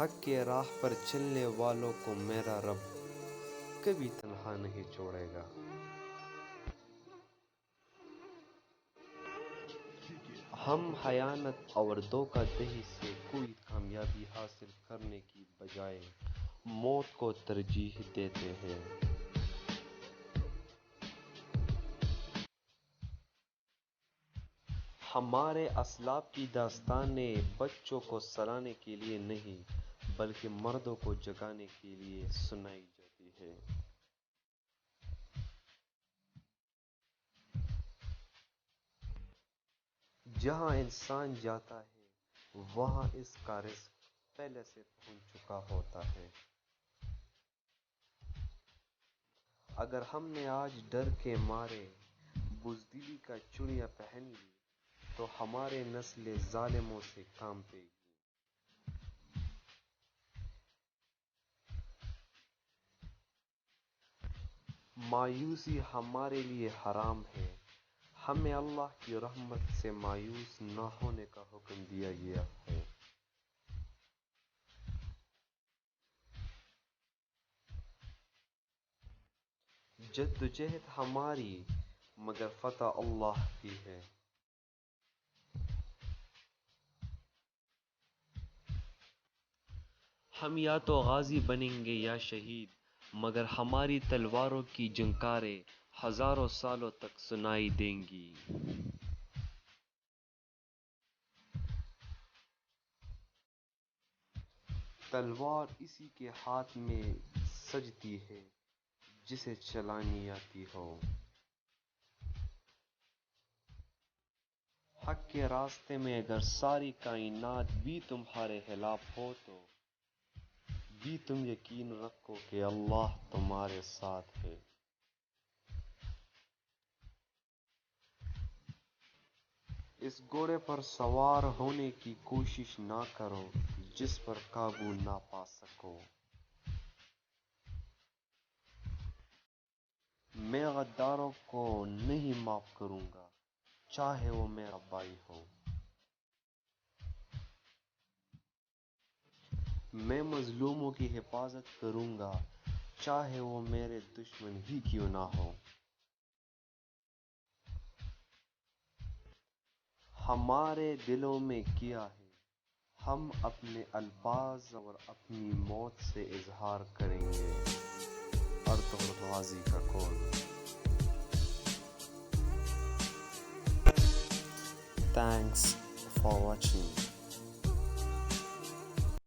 حق کے راہ پر چلنے والوں کو میرا رب کبھی تنہا نہیں چھوڑے گا۔ ہم خیانت اور دھوکہ دہی سے کوئی کامیابی حاصل کرنے کی بجائے موت کو ترجیح دیتے ہیں۔ ہمارے اسلاف کی داستانیں بچوں کو سلانے کے لیے نہیں بلکہ مردوں کو جگانے کے لیے سنائی جاتی ہیں۔ جہاں انسان جاتا ہے وہاں اس کا رزق پہلے سے پہنچ چکا ہوتا ہے۔ اگر ہم نے آج ڈر کے مارے بزدلی کا چڑیا پہن لی تو ہماری نسل ظالموں سے کانپے گی۔ مایوسی ہمارے لیے حرام ہے۔ ہمیں اللہ کی رحمت سے مایوس نہ ہونے کا حکم دیا گیا ہے۔ جدوجہد ہماری مگر فتح اللہ کی ہے۔ ہم یا تو غازی بنیں گے یا شہید، مگر ہماری تلواروں کی جھنکاریں ہزاروں سالوں تک سنائی دیں گی۔ تلوار اسی کے ہاتھ میں سجتی ہے جسے چلانی آتی ہو۔ حق کے راستے میں اگر ساری کائنات بھی تمہارے خلاف ہو تو بھی تم یقین رکھو کہ اللہ تمہارے ساتھ ہے۔ اس گھوڑے پر سوار ہونے کی کوشش نہ کرو جس پر قابو نہ پا سکو۔ میں غداروں کو نہیں معاف کروں گا چاہے وہ میرا بھائی ہو۔ میں مظلوموں کی حفاظت کروں گا چاہے وہ میرے دشمن ہی کیوں نہ ہو۔ ہمارے دلوں میں کیا ہے ہم اپنے الفاظ اور اپنی موت سے اظہار کریں گے۔ ارطغرل غازی کا قول۔ Thanks for watching.